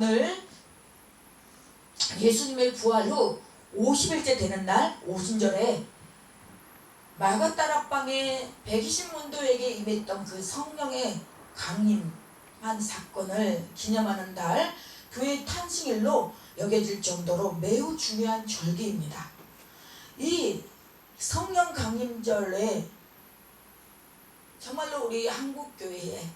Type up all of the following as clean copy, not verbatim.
오늘 예수님의 부활 후 50일째 되는 날 오순절에 마가다락방에 120문도에게 임했던 그 성령의 강림한 사건을 기념하는 날, 교회 탄신일로 여겨질 정도로 매우 중요한 절기입니다. 이 성령 강림절에 정말로 우리 한국교회에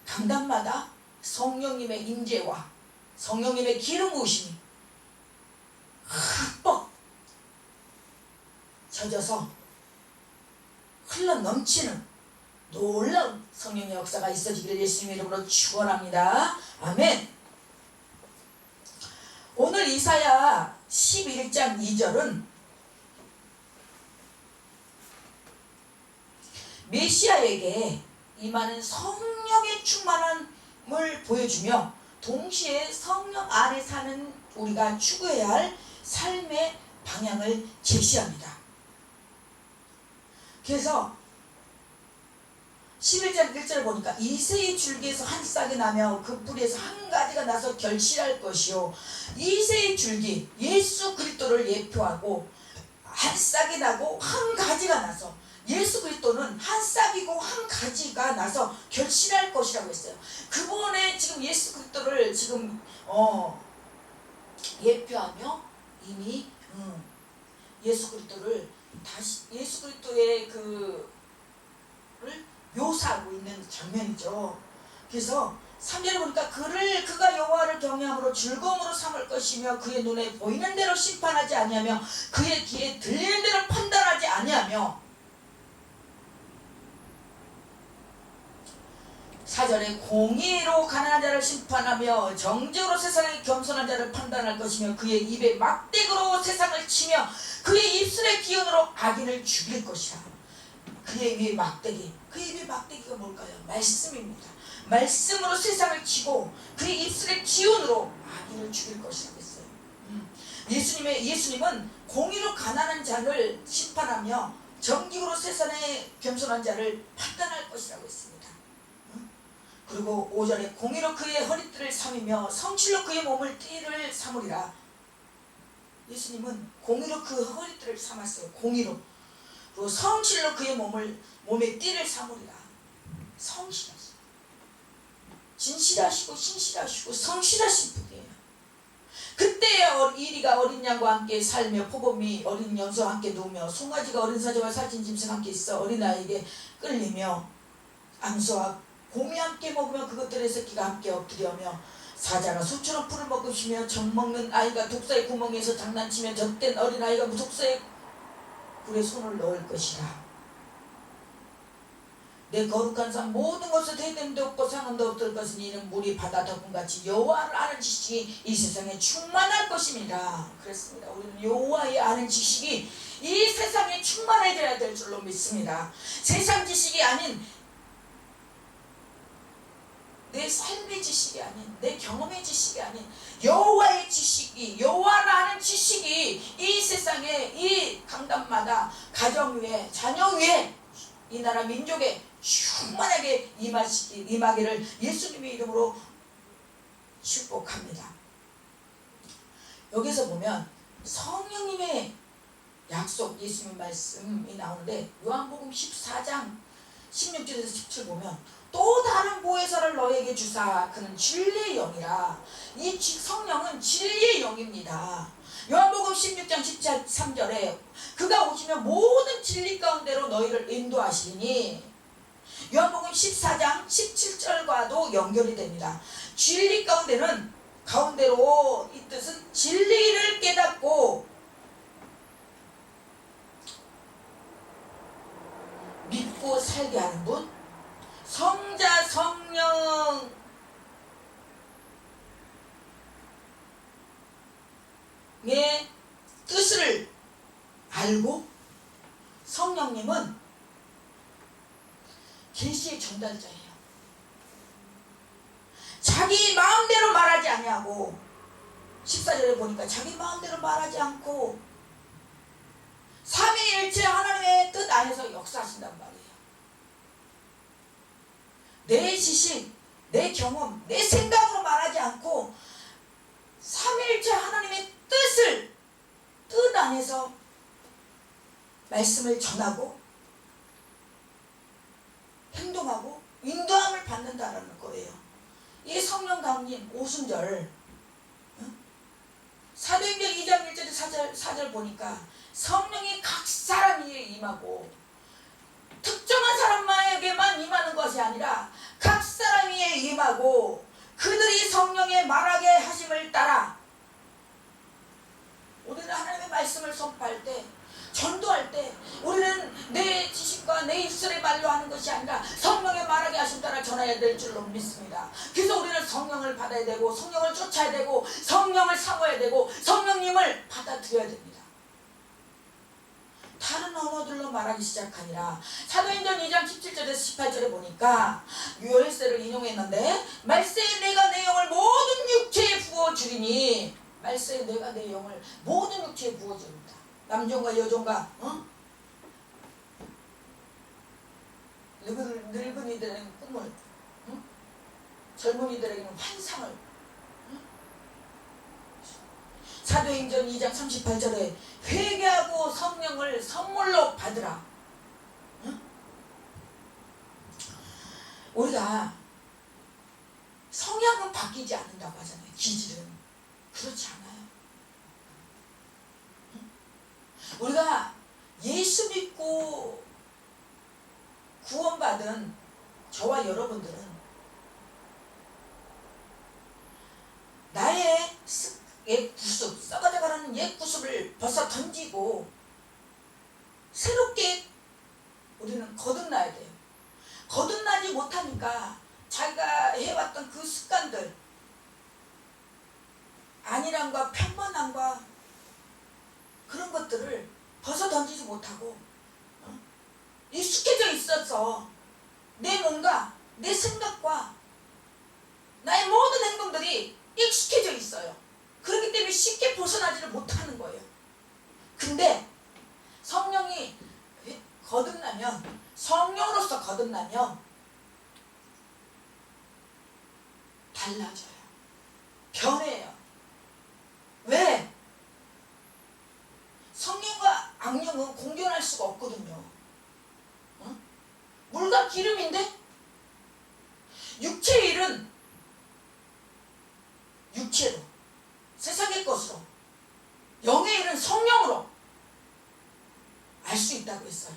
강단마다 성령님의 임재와 성령님의 기름 부으심이 흠뻑 젖어서 흘러 넘치는 놀라운 성령의 역사가 있어지기를 예수님의 이름으로 축원합니다. 아멘. 오늘 이사야 11장 2절은 메시아에게 임하는 성령의 충만함을 보여주며 동시에 성령 안에 사는 우리가 추구해야 할 삶의 방향을 제시합니다. 그래서 11장 1절을 보니까 이새의 줄기에서 한 싹이 나며 그 뿌리에서 한 가지가 나서 결실할 것이요, 이새의 줄기 예수 그리스도를 예표하고 한 싹이 나고 한 가지가 나서, 예수 그리스도는 한 싹이고 한 가지가 나서 결실할 것이라고 했어요. 그분의 지금 예수 그리스도를 지금 예표하며 이미 예수 그리스도를 다시 예수 그리스도의 그를 묘사하고 있는 장면이죠. 그래서 3절에 보니까 그가 여호와를 경외함으로 즐거움으로 삼을 것이며 그의 눈에 보이는 대로 심판하지 아니하며 그의 귀에 들리는 대로 판단하지 아니하며, 4절에 공의로 가난한 자를 심판하며 정직으로 세상의 겸손한 자를 판단할 것이며 그의 입에 막대기로 세상을 치며 그의 입술의 기운으로 악인을 죽일 것이라. 그의 입에 막대기, 그의 입에 막대기가 뭘까요? 말씀입니다. 말씀으로 세상을 치고 그의 입술의 기운으로 악인을 죽일 것이라고 했어요. 예수님은 공의로 가난한 자를 심판하며 정직으로 세상의 겸손한 자를 판단할 것이라고 했습니다. 그리고 5절에 공의로 그의 허리띠를 삼으며 성실로 그의 몸을 띠를 삼으리라. 예수님은 공의로 그 허리띠를 삼았어요. 공의로. 그리고 성실로 그의 몸에 띠를 삼으리라. 성실하시고 진실하시고 신실하시고 성실하신 분이에요. 그때에 이리가 어린 양과 함께 살며 포범이 어린 염소와 함께 누우며 송아지가 어린 사자와 살찐 짐승과 함께 있어 어린아이에게 끌리며 암소와 곰이 함께 먹으며 그것들의 새끼가 함께 엎드려며 사자가 소처럼 풀을 먹으시며 젖먹는 아이가 독사의 구멍에서 장난치며 젖된 어린아이가 독사의 굴에 손을 넣을 것이라. 내 거룩한 산 모든 것을 대됨도 없고 상함도 없을 것은 이는 물이 바다 덮음같이 여호와를 아는 지식이 이 세상에 충만할 것입니다. 그렇습니다. 우리는 여호와의 아는 지식이 이 세상에 충만해져야 될 줄로 믿습니다. 세상 지식이 아닌, 내 삶의 지식이 아닌, 내 경험의 지식이 아닌 여호와의 지식이, 여호와를 아는 지식이 이 세상에, 이 강단마다 가정 위에, 자녀 위에, 이 나라 민족에 충만하게 임하기를 예수님의 이름으로 축복합니다. 여기서 보면 성령님의 약속, 예수님 말씀이 나오는데 요한복음 14장 16절에서 17 보면 또 다른 보혜사를 너에게 주사 그는 진리의 영이라. 이 성령은 진리의 영입니다. 요한복음 16장 13절에 그가 오시면 모든 진리 가운데로 너희를 인도하시리니, 요한복음 14장 17절과도 연결이 됩니다. 진리 가운데는, 가운데로 이 뜻은 진리를 깨닫고 믿고 살게 하는 분, 성자 성령의 뜻을 알고, 성령님은 계시의 전달자예요. 자기 마음대로 말하지 아니하고, 14절에 보니까 자기 마음대로 말하지 않고 삼위일체 하나님의 뜻 안에서 역사하신단 말이에요. 내 지식, 내 경험, 내 생각으로 말하지 않고 삼위일체 하나님의 뜻 안에서 말씀을 전하고 행동하고 인도함을 받는다라는 거예요. 이 성령 강림 오순절 사도행전 2장 1절 4절 보니까 성령이 각 사람 위에 임하고 특정한 사람에게만 임하는 것이 아니라 각 사람 위에 임하고 그들이 성령의 말하게 하심을 따라 우리는 하나님의 말씀을 선포할 때 전도할 때 우리는 내 지식과 내 입술의 말로 하는 것이 아니라 성령의 말하게 하심 따라 전해야 될 줄로 믿습니다. 그래서 우리는 성령을 받아야 되고 성령을 쫓아야 되고 성령을 사모해야 되고 성령님을 받아들여야 됩니다. 다른 언어들로 말하기 시작하니라. 사도행전 2장 17절에서 18절에 보니까 요엘서를 인용했는데 말세에 내가 내 영을 모든 육체에 부어주리니 말세에 내가 내 영을 모든 육체에 부어줍니다. 남종과 여종과 늙은이들에게는 꿈을 젊은이들에게는 환상을 사도행전 2장 38절에 회개하고 성령을 선물로 받으라. 우리가 성향은 바뀌지 않는다고 하잖아요. 기질은 그렇지 않아요. 우리가 예수 믿고 구원받은 저와 여러분들은 나의 옛 구습, 썩어져가는 옛 구습을 벗어 던지고 새롭게 우리는 거듭나야 돼요. 거듭나지 못하니까 자기가 해왔던 그 습관들, 안일함과 평안함과 그런 것들을 벗어 던지지 못하고 익숙해져 있어서 내 몸과 내 생각과 나의 모든 행동들이 익숙해져 있어요. 그렇기 때문에 쉽게 벗어나지를 못하는 거예요. 근데 성령이 거듭나면, 성령으로서 거듭나면 달라져요. 변해요. 왜? 성령과 악령은 공존할 수가 없거든요. 물과 기름인데 육체의 일은 육체로, 세상의 것으로, 영의 일은 성령으로 알 수 있다고 했어요.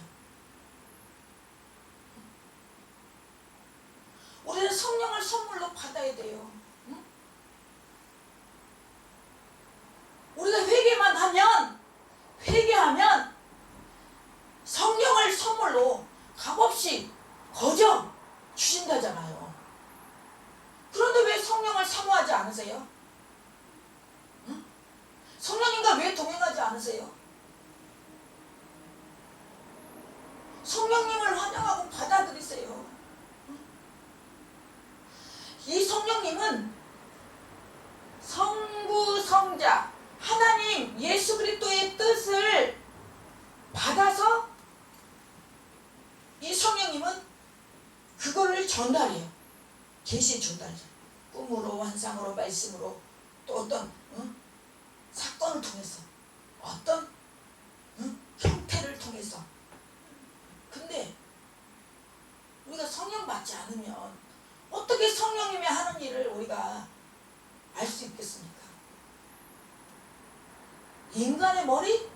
우리는 성령을 선물로 받아야 돼요. 우리가 회개하면 성령을 선물로 값없이 거저 주신다잖아요. 그런데 왜 성령을 사모하지 않으세요? 성령님과 왜 동행하지 않으세요? 성령님을 환영하고 받아들이세요. 이 성령님은 성부 성자 하나님 예수 그리스도의 뜻을 받아서 이 성령님은 그거를 전달해요. 계시 전달. 꿈으로, 환상으로, 말씀으로, 또 어떤 사건을 통해서, 어떤 형태를 통해서. 근데 우리가 성령 받지 않으면 어떻게 성령님이 하는 일을 우리가 알 수 있겠습니까? 인간의 머리,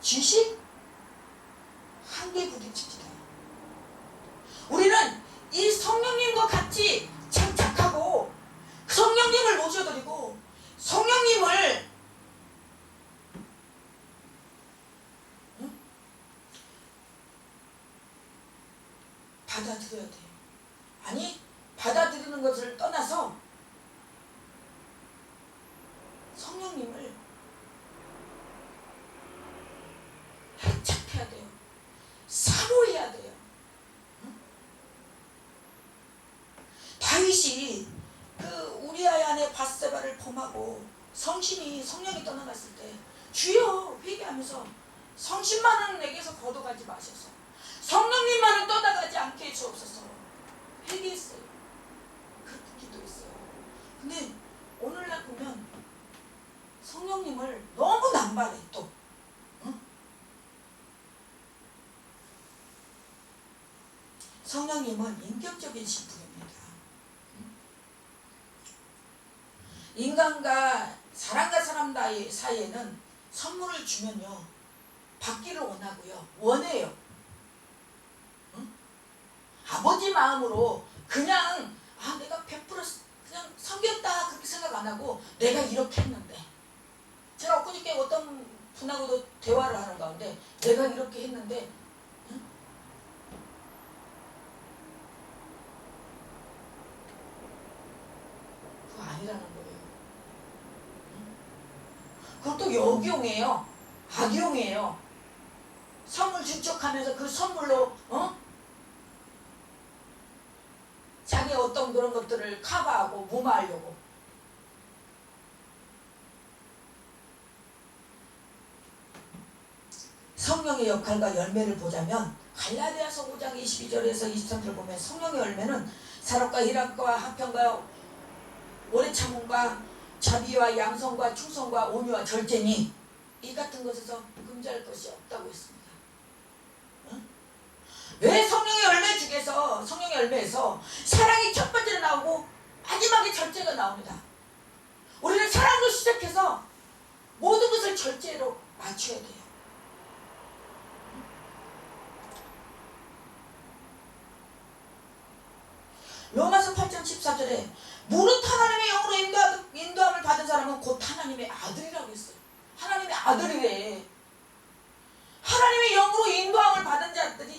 지식, 한계에 부딪힙니다. 우리는 이 성령님과 같이 장착하고 성령님을 모셔드리고 성령님을 받아들여야 돼요. 아니, 받아들이는 것을 떠나서 성령님을 해착해야 돼요. 사모해야 돼요. 다윗이 그 우리아의 아내 밧세바를 범하고 성령이 떠나갔을 때 주여 회개하면서 성신만은 내게서 걷어가지 마셔서 성령님만은 떠나가지 않게 해주옵소서 회개했어요. 그렇기 기도했어요. 근데 오늘날 보면 성령님을 너무 남발해 또. 응? 성령님은 인격적이신 분입니다. 인간과 사람과 사람 사이에는 선물을 주면요 받기를 원하고요 원해요. 응? 아버지 마음으로 그냥 내가 100% 그냥 섬겼다 그렇게 생각 안 하고 내가 이렇게 했는데, 제가 엊그저께 어떤 분하고도 대화를 하는 가운데 내가 이렇게 했는데 응? 그거 아니라는 거예요. 응? 그것도 역용이에요. 악용이에요. 선물 준 척하면서 그 선물로 자기 어떤 그런 것들을 커버하고 무마하려고. 성령의 역할과 열매를 보자면 갈라디아서 5장 22절에서 23절 보면 성령의 열매는 사랑과 희락과 화평과 오래 참음과 자비와 양성과 충성과 온유와 절제니 이 같은 것에서 금지할 것이 없다고 했습니다. 응? 왜 성령의 열매 중에서 성령의 열매에서 사랑이 첫 번째로 나오고 마지막에 절제가 나옵니다. 우리는 사랑으로 시작해서 모든 것을 절제로 맞춰야 돼요. 로마서 8장 14절에 무릇 하나님의 영으로 인도함을 받은 사람은 곧 하나님의 아들이라고 했어요. 하나님의 아들이래. 하나님의 영으로 인도함을 받은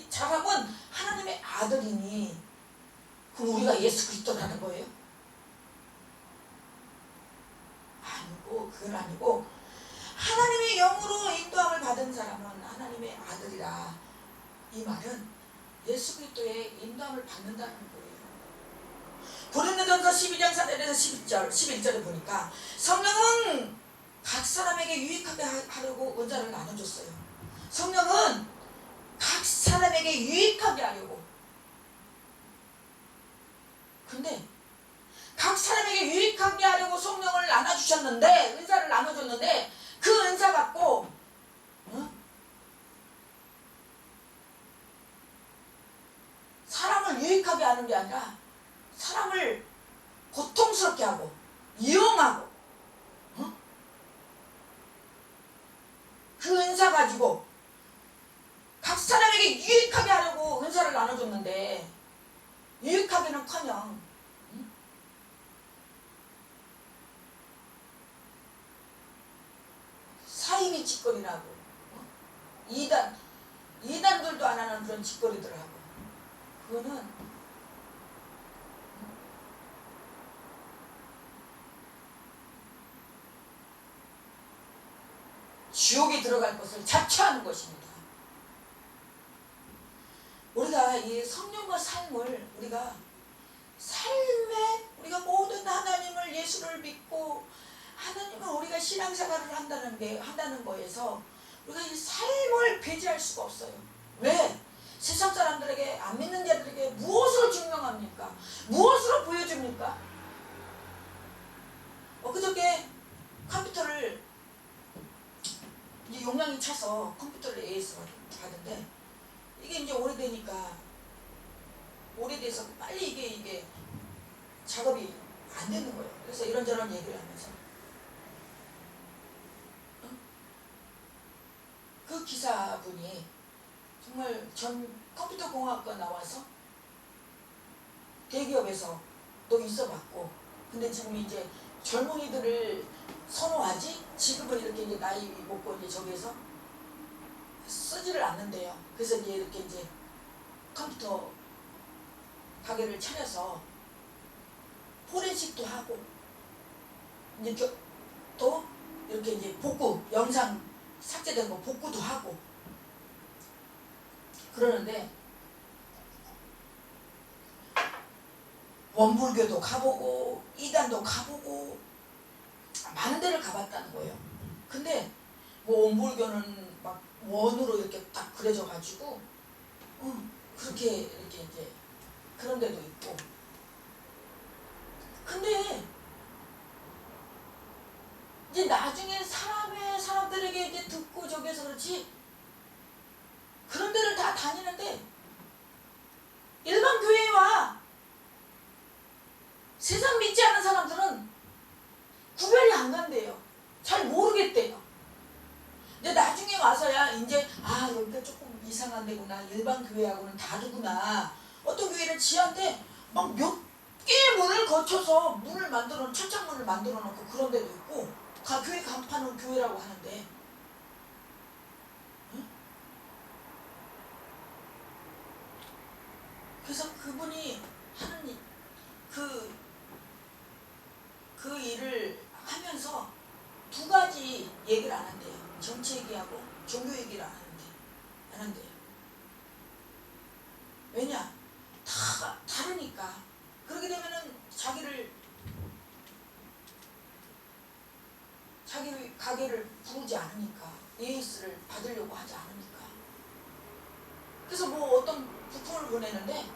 사람은 하나님의 아들이니 그럼 우리가 예수 그리스도라는 거예요? 아니고, 그건 아니고 하나님의 영으로 인도함을 받은 사람은 하나님의 아들이라. 이 말은 예수 그리스도의 인도함을 받는다는 거예요. 고린도전서 12장 4절에서 11절에 보니까 성령은 각 사람에게 유익하게 하려고 은사를 나눠줬어요. 성령은 각 사람에게 유익하게 하려고. 근데 각 사람에게 유익하게 하려고 성령을 나눠주셨는데, 은사를 나눠줬는데 그 은사 갖고 사람을 유익하게 하는 게 아니라 사람을 고통스럽게 하고 이용하고 그 은사 가지고 각 사람에게 유익하게 하려고 은사를 나눠줬는데 유익하기는커녕 사이비 짓거리라고 이단들도 안 하는 그런 짓거리들하고 그거는 지옥에 들어갈 것을 자처하는 것입니다. 우리가 이 성령과 삶을 우리가 삶에 우리가 모든 하나님을 예수를 믿고 하나님을 우리가 신앙생활을 한다는 거에서 우리가 이 삶을 배제할 수가 없어요. 왜? 세상 사람들에게 안 믿는 자들에게 무엇으로 증명합니까? 무엇으로 보여줍니까? 그저께 컴퓨터를 이제 용량이 차서 컴퓨터를 AS 받은데 이게 이제 오래돼서 빨리 이게 작업이 안 되는 거예요. 그래서 이런저런 얘기를 하면서 그 기사분이 정말 전 컴퓨터 공학과 나와서 대기업에서 또 있어봤고, 근데 지금 이제 젊은이들을 선호하지 지금은 이렇게 이제 나이 먹고 이제 저기에서 쓰지를 않는데요. 그래서 이제 이렇게 이제 컴퓨터 가게를 차려서 포렌식도 하고 이제 또 이렇게 이제 복구, 영상 삭제된 거 복구도 하고 그러는데 원불교도 가보고 이단도 가보고 많은 데를 가봤다는 거예요. 근데 뭐 원불교는 막 원으로 이렇게 딱 그려져 가지고 그렇게 이렇게 이제 그런 데도 있고, 근데 이제 나중에 사람들에게 이제 듣고 저기해서 그렇지, 그런 데를 다 다니는데 일반 교회와 세상 믿지 않는 사람들은 구별이 안 간대요. 잘 모르겠대요. 이제 나중에 와서야 이제 여기가 조금 이상한 데구나, 일반 교회하고는 다르구나. 어떤 교회는 지하인데 막 몇 개의 문을 거쳐서 문을 만들어, 철창문을 만들어 놓고 그런 데도 있고, 교회 간판은 교회라고 하는데, 응? 그래서 그분이 하는 그 일을 하면서 두 가지 얘기를 안 한대요. 정치 얘기하고 종교 얘기를 안 한대요. 왜냐? 다 다르니까. 그렇게 되면은 자기 가게를 부르지 않으니까, AS를 받으려고 하지 않으니까. 그래서 뭐 어떤 부품을 보내는데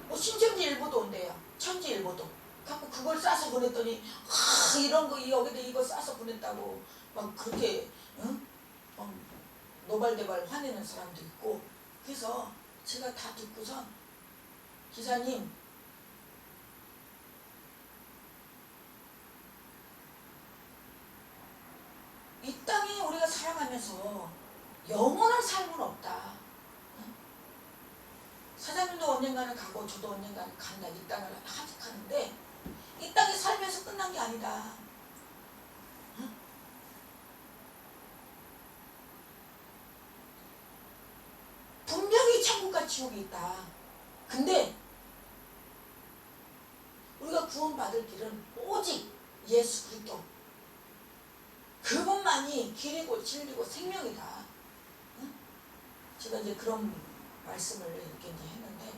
뭐 신천지일보도 온대요. 천지일보도. 갖고 그걸 싸서 보냈더니 이런 거 여기다 이거 싸서 보냈다고 막 그렇게 막 노발대발 화내는 사람도 있고. 그래서 제가 다 듣고선, 기사님, 이 땅에 우리가 살아가면서 영원한 삶은 없다. 사장님도 언젠가는 가고 저도 언젠가는 간다. 이 땅을 하직하는데 이 땅에 살면서 끝난 게 아니다. 분명히 천국과 지옥이 있다. 근데 우리가 구원받을 길은 오직 예수 그리스도, 그분만이 길이고 진리고 생명이다. 제가 이제 그런 말씀을 이렇게 이제 했는데,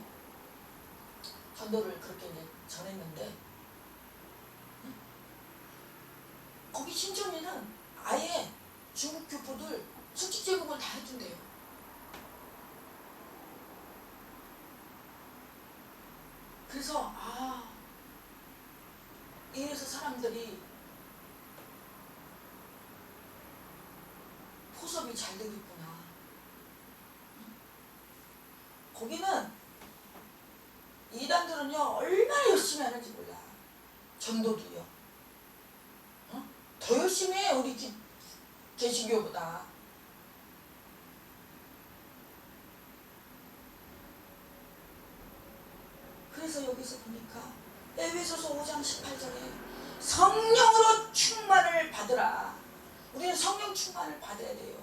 전도를 그렇게 이제 전했는데, 거기 신천지는 아예 중국 교포들 수직 제공을 다 해준대요. 그래서 이래서 사람들이 포섭이 잘 되겠구나. 거기는 이단들은요 얼마나 열심히 하는지 몰라. 전도도요. 더 열심히 해, 우리 개신교보다. 그래서 여기서 보니까 에베소서 5장 18절에 성령으로 충만을 받으라. 우리는 성령 충만을 받아야 돼요.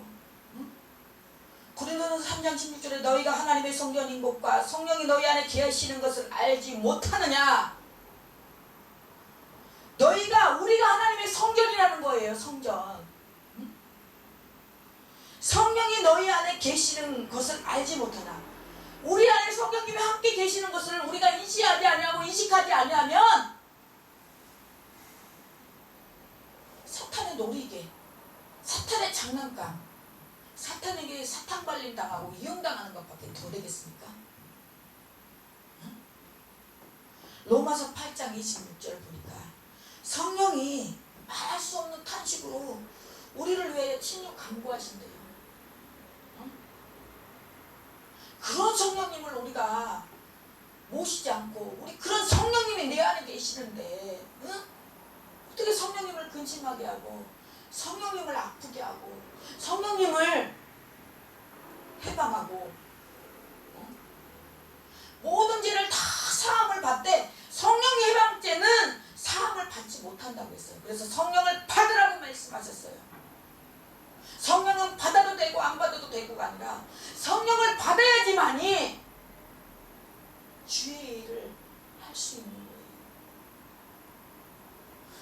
고린도전서 3장 16절에 너희가 하나님의 성전인 것과 성령이 너희 안에 계시는 것을 알지 못하느냐. 우리가 하나님의 성전이라는 거예요. 성전. 성령이 너희 안에 계시는 것을 알지 못하나. 우리 안에 성령님이 함께 계시는 것을 우리가 인식하지 아니하고 인식하지 아니하면 사탄의 놀이개, 사탄의 장난감, 사탄에게 사탄 발림 당하고 이용당하는 것밖에 더 되겠습니까? 로마서 8장 26절 보니까 성령이 말할 수 없는 탄식으로 우리를 위해 친히 간구하신대요. 그런 성령님을 우리가 모시지 않고, 우리 그런 성령님이 내 안에 계시는데 어떻게 성령님을 근심하게 하고, 성령님을 아프게 하고, 성령님을 해방하고, 모든 죄를 다 사함을 받되 성령 해방죄는 사함을 받지 못한다고 했어요. 그래서 성령을 받으라고 말씀하셨어요. 성령은 받아도 되고 안 받아도 되고가 아니라 성령을 받아야지만이 주의 일을 할 수 있는 거예요.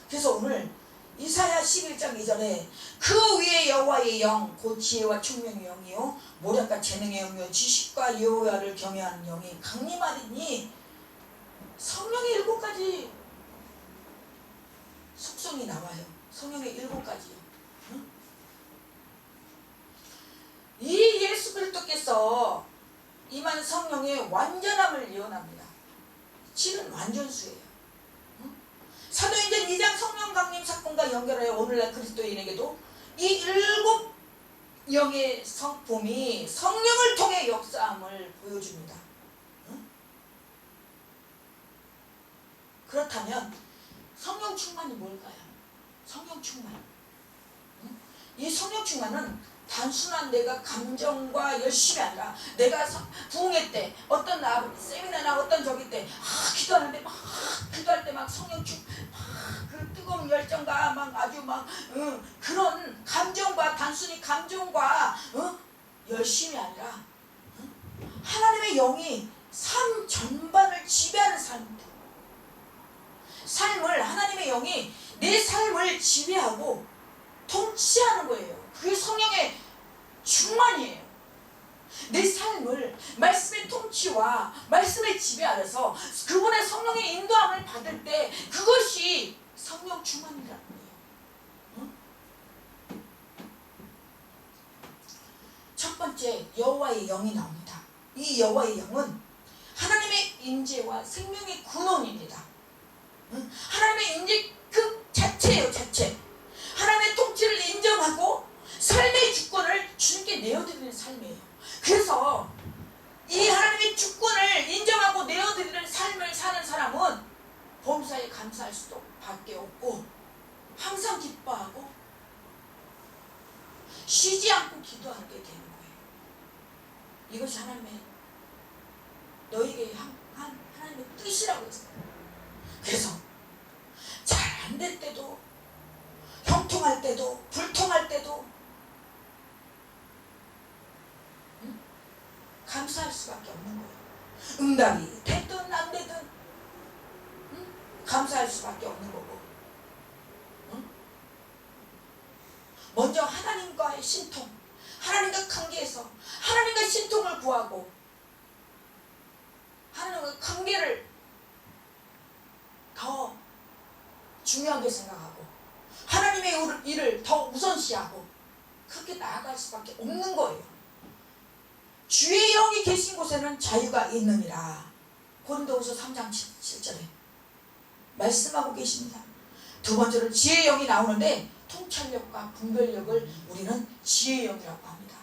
그래서 오늘 이사야 11장 2절에 그 위에 여호와의 영, 곧 지혜와 총명의 영이요 모략과 재능의 영이요 지식과 여호와를 경외하는 영이 강림하리니, 성령의 7가지 속성이 나와요. 성령의 7가지요. 이 예수 그리스도께서 임한 성령의 완전함을 예언합니다. 7은 완전수예요. 사도행전 2장 성령 강림 사건과 연결하여 오늘날 그리스도인에게도 이 7 영의 성품이 성령을 통해 역사함을 보여줍니다. 응? 그렇다면 성령 충만이 뭘까요? 성령 충만. 응? 이 성령 충만은 단순한 내가 감정과 열심이 아니라 내가 부흥회 때 어떤 세미나나 어떤 저기 때 기도하는데 막 기도할 때 막 성령 그 뜨거운 열정과 막 아주 막 그런 감정과 단순히 감정과 열심이 아니라 하나님의 영이 삶 전반을 지배하는 삶입니다. 삶을 하나님의 영이 내 삶을 지배하고 통치하는 거예요. 그게 성령의 충만이에요. 내 삶을 말씀의 통치와 말씀의 지배 아래서 그분의 성령의 인도함을 받을 때 그것이 성령 충만이라는 거예요. 응? 첫 번째 여호와의 영이 나옵니다. 이 여호와의 영은 하나님의 인재와 생명의 근원입니다. 응? 하나님의 인재 그 자체예요. 자체. 하나님의 통치를 인정하고 삶의 주권을 주님께 내어드리는 삶이에요. 그래서 이 하나님의 주권을 인정하고 내어드리는 삶을 사는 사람은 범사에 감사할 수도 밖에 없고 항상 기뻐하고 쉬지 않고 기도하게 되는 거예요. 이것이 하나님의 너에게 하나님의 뜻이라고 했어요. 그래서 잘 안 될 때도 형통할 때도 불통할 때도 감사할 수밖에 없는 거예요. 응답이 됐든 안 되든 감사할 수밖에 없는 거고. 먼저 하나님과의 신통, 하나님과 관계에서 하나님과 신통을 구하고 하나님과 관계를 더 중요하게 생각하고 하나님의 일을 더 우선시하고 그렇게 나아갈 수밖에 없는 거예요. 주의 영이 계신 곳에는 자유가 있느니라. 고린도후서 3장 7절에 말씀하고 계십니다. 두 번째로 지혜의 영이 나오는데 통찰력과 분별력을 우리는 지혜의 영이라고 합니다.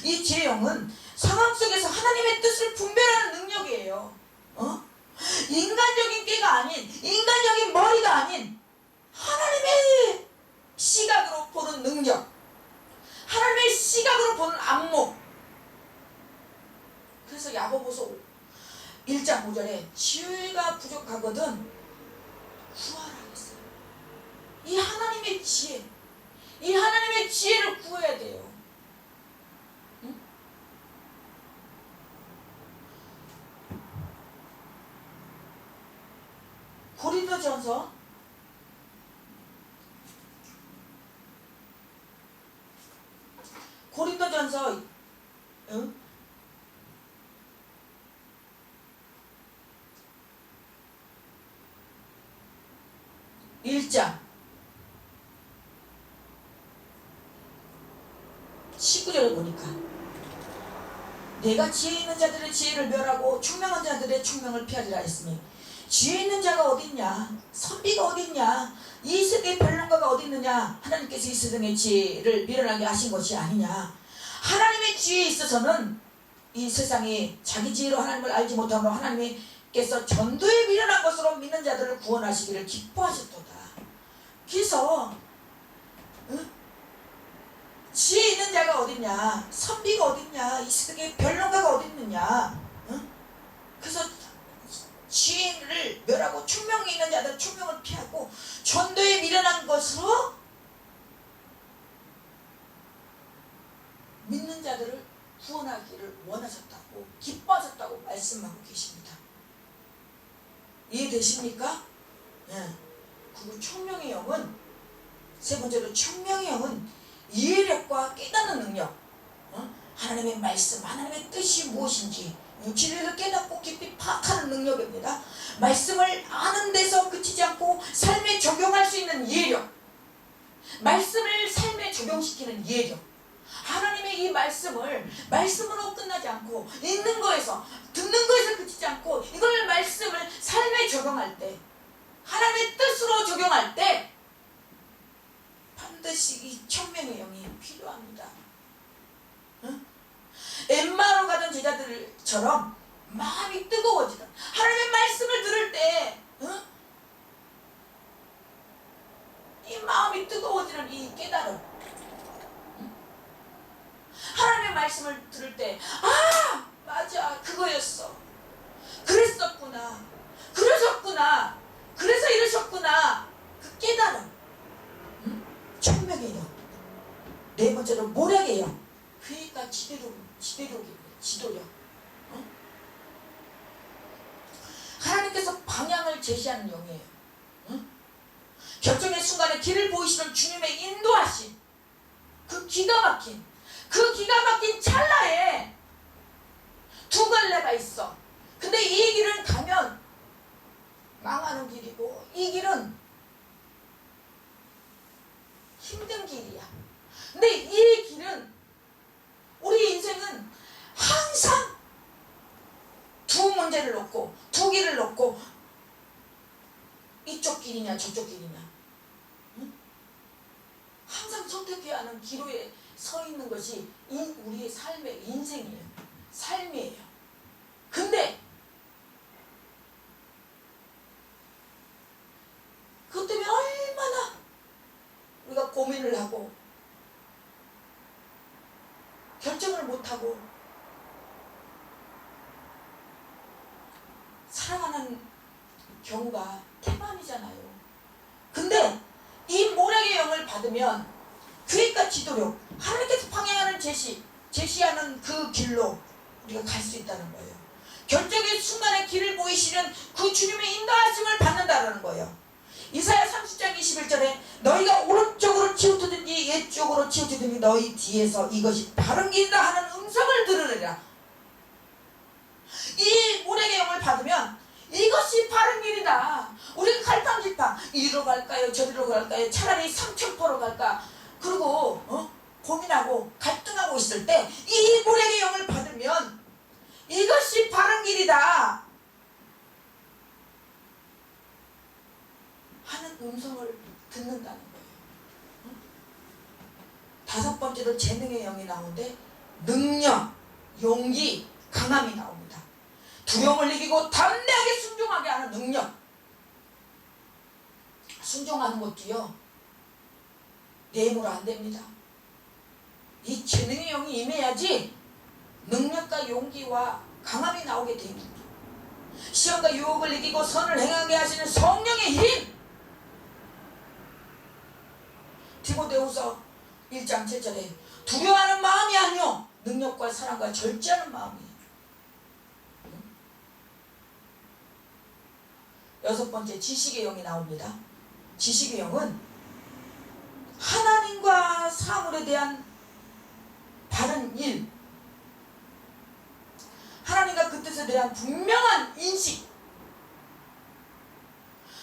이 지혜의 영은 상황 속에서 하나님의 뜻을 분별하는 능력이에요. 인간적인 꾀가 아닌, 인간적인 머리가 아닌 하나님의 시각으로 보는 능력, 하나님의 시각으로 보는 안목. 그래서 야고보서 1장 5절에 지혜가 부족하거든 구하라 했어요. 이 하나님의 지혜, 이 하나님의 지혜를 구해야 돼요. 응? 고린도전서 1장 19절에 보니까 내가 지혜 있는 자들의 지혜를 멸하고 총명한 자들의 총명을 피하리라 했으니 지혜 있는 자가 어디 있냐, 선비가 어디 있냐, 이 세대의 변론가가 어디 있느냐. 하나님께서 이 세상의 지혜를 미련하게 하신 것이 아니냐. 하나님의 지혜에 있어서는 이 세상이 자기 지혜로 하나님을 알지 못하므로 하나님께서 전도에 미련한 것으로 믿는 자들을 구원하시기를 기뻐하셨도다. 그래서 지혜 있는 자가 어딨냐, 선비가 어딨냐, 이 세상에 변론가가 어딨느냐. 그래서 지혜를 멸하고 총명이 있는 자들은 총명을 피하고 전도에 미련한 것으로 믿는 자들을 구원하기를 원하셨다고 기뻐하셨다고 말씀하고 계십니다. 이해되십니까? 네. 그리고 총명의 영은 세 번째로 총명의 영은 이해력과 깨닫는 능력, 하나님의 말씀, 하나님의 뜻이 무엇인지 진리를 깨닫고 깊이 파악하는 능력입니다. 말씀을 아는 데서 그치지 않고 삶에 적용할 수 있는 이해력, 말씀을 삶에 적용시키는 이해력, 하나님의 이 말씀으로 끝나지 않고 읽는 거에서 듣는 거에서 그치지 않고 이걸 말씀을 삶에 적용할 때 하나님의 뜻으로 적용할 때 반드시 이 천명의 영이 필요합니다. 응? 엠마오로 가던 제자들처럼 마음이 뜨거워지던 하나님의 말씀을 들을 때 응? 이 마음이 뜨거워지는 이 깨달음, 응? 하나님의 말씀을 들을 때 아 맞아 그거였어, 그랬었구나, 그러셨구나, 그래서 이러셨구나, 그 깨달음, 응? 천명의 영. 네 번째로 모략의 영, 회의가 지도력. 응? 하나님께서 방향을 제시하는 영이에요. 응? 결정의 순간에 길을 보이시는 주님의 인도하심, 그 기가 막힌 찰나에 두 갈래가 있어. 근데 이 길은 가면 망하는 길이고 이 길은 힘든 길이야. 근데 이 길은, 우리 인생은 항상 두 문제를 놓고 두 길을 놓고 이쪽 길이냐 저쪽 길이냐, 응? 항상 선택해야 하는 기로에 서 있는 것이 우리의 삶의 인생이에요. 삶이에요. 근데 그것 때문에 얼마나 우리가 고민을 하고 결정을 못하고 살아가는 경우가 태반이잖아요. 근데 이 모략의 영을 받으면 계획과 지도력, 하나님께서 방향하는 제시하는 그 길로 우리가 갈 수 있다는 거예요. 결정의 순간에 길을 보이시는 그 주님의 인도하심을 받는다는 거예요. 이사야 30장 21절에 너희가 오른쪽으로 치우치든지 왼쪽으로 치우치든지 너희 뒤에서 이것이 바른 길이다 하는 음성을 들으리라. 이 모략의 영을 받으면 이것이 바른 길이다. 우리가 갈팡질팡 이리로 갈까요 저리로 갈까요, 차라리 삼천포로 갈까, 그리고 고민하고 갈등하고 있을 때 이 모략의 영을 받으면 이것이 바른 길이다 하는 음성을 듣는다는 거예요. 다섯 번째로 재능의 영이 나오는데 능력, 용기, 강함이 나옵니다. 두려움을 이기고 담대하게 순종하게 하는 능력. 순종하는 것도요 내 힘으로 안 됩니다. 이 재능의 영이 임해야지 능력과 용기와 강함이 나오게 됩니다. 시험과 유혹을 이기고 선을 행하게 하시는 성령의 힘. 디모데후서 1장 7절에 두려워하는 마음이 아니요 능력과 사랑과 절제하는 마음이에요. 여섯 번째 지식의 영이 나옵니다. 지식의 영은 하나님과 사물에 대한 바른 일, 하나님과 그 뜻에 대한 분명한 인식.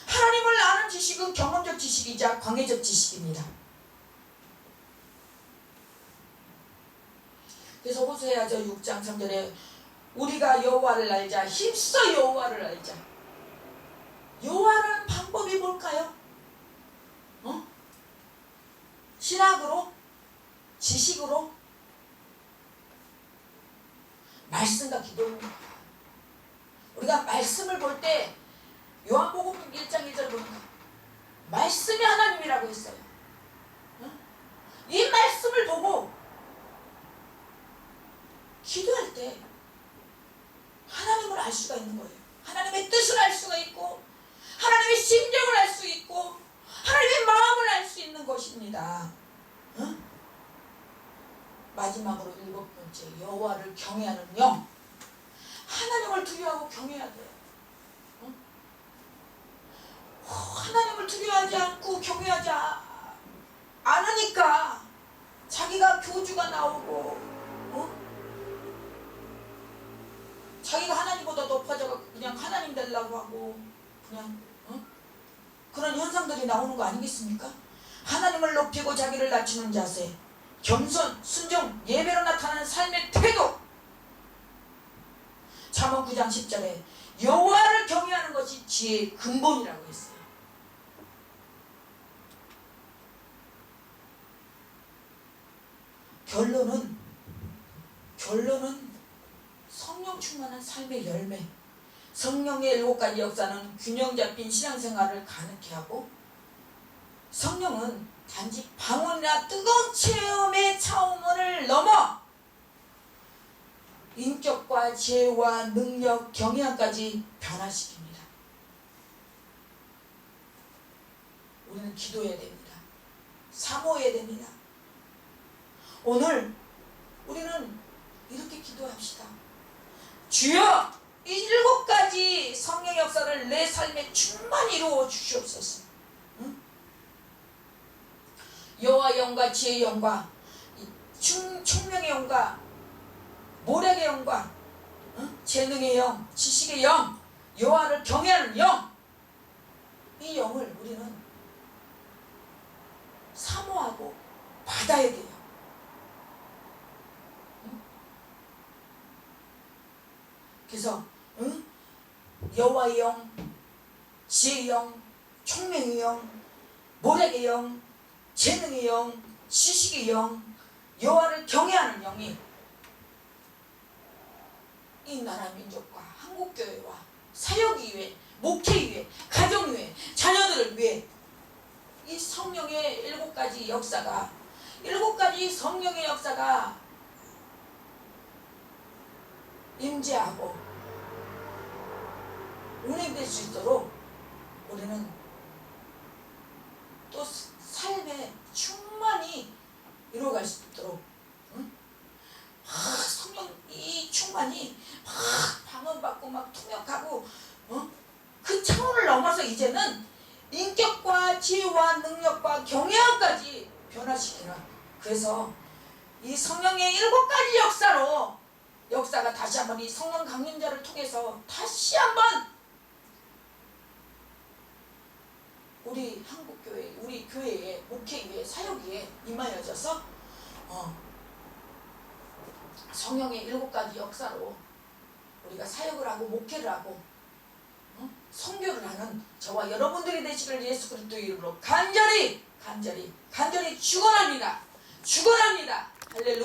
하나님을 아는 지식은 경험적 지식이자 관계적 지식입니다. 그래서 호세아서 6장 3절에 우리가 여호와를 알자, 힘써 여호와를 알자. 여호와라는 방법이 뭘까요? 신학으로? 지식으로? 말씀과 기도입니다. 우리가 말씀을 볼 때 요한복음 1장 1절 보니까 말씀이 하나님이라고 했어요. 이 말씀을 보고 기도할 때 하나님을 알 수가 있는 거예요. 하나님의 뜻을 알 수가 있고 하나님의 심정을 알 수 있고 하나님의 마음을 알 수 있는 것입니다. 마지막으로 일곱 번째 여호와를 경외하는 영. 하나님을 두려워하고 경외해야 돼요. 하나님을 두려워하지 않고 경외하지 않으니까 자기가 교주가 나오고 자기가 하나님보다 높아져서 그냥 하나님 되려고 하고 그냥 그런 현상들이 나오는 거 아니겠습니까? 하나님을 높이고 자기를 낮추는 자세, 겸손, 순종, 예배로 나타나는 삶의 태도. 잠언 9장 10절에 여호와를 경외하는 것이 지혜의 근본이라고 했어요. 결론은 성령 충만한 삶의 열매. 성령의 7가지 역사는 균형 잡힌 신앙생활을 가능케 하고, 성령은 단지 방언이나 뜨거운 체험의 차원을 넘어 인격과 지혜와 능력, 경외함까지 변화시킵니다. 우리는 기도해야 됩니다. 사모해야 됩니다. 오늘 우리는 이렇게 기도합시다. 주여, 이 7가지 성령의 역사를 내 삶에 충만히 이루어 주시옵소서. 응? 여호와의 영과 지혜의 영과 총명의 영과 모략의 영과 재능의 영, 지식의 영, 여호와를 경외하는 영, 이 영을 우리는 사모하고 받아야 돼요. 그래서 여호와의 영, 지혜의 영, 총명의 영, 모략의 영, 재능의 영, 지식의 영, 여호와를 경외하는 영이 이 나라 민족과 한국교회와 사역위회, 목회위회, 가정위회, 자녀들을 위해 이 성령의 7가지 역사가, 7가지 성령의 역사가 임재하고 운행될 수 있도록 우리는 또 삶에 충만히 이루어갈 수 있도록, 성령 이 충만히 방언받고 막 통역하고, 그 차원을 넘어서 이제는 인격과 지혜와 능력과 경외함까지 변화시키라. 그래서 이 성령의 7가지 역사가 다시 한번 이 성령 강림자를 통해서 다시 한번 우리 한국교회, 우리 교회에, 목회위에, 사역위에 임하여져서 성령의 7가지 역사로 우리가 사역을 하고 목회를 하고 선교를 하는 저와 여러분들이 되시기를 예수 그리스도의 이름으로 간절히 축원합니다. 할렐루야.